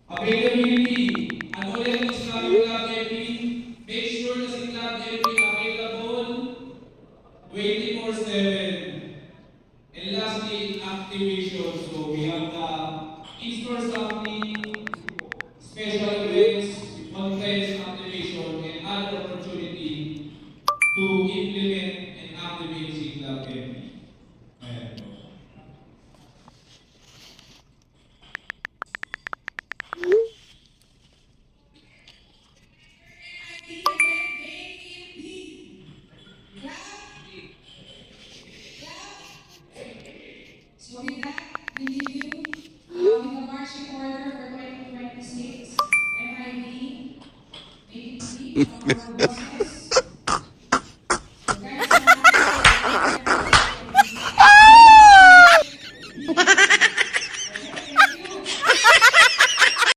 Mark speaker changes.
Speaker 1: Availability. Ano ulit ang sinabi ng Club LP? Make sure na si Club LP available 24/7. And lastly, activation. So we have the in-store something, special events, conference activation, and other opportunity to implement and activate si Club LP. Ayan po.
Speaker 2: So with that, we leave you with the marching order for 2026, MIB, 83,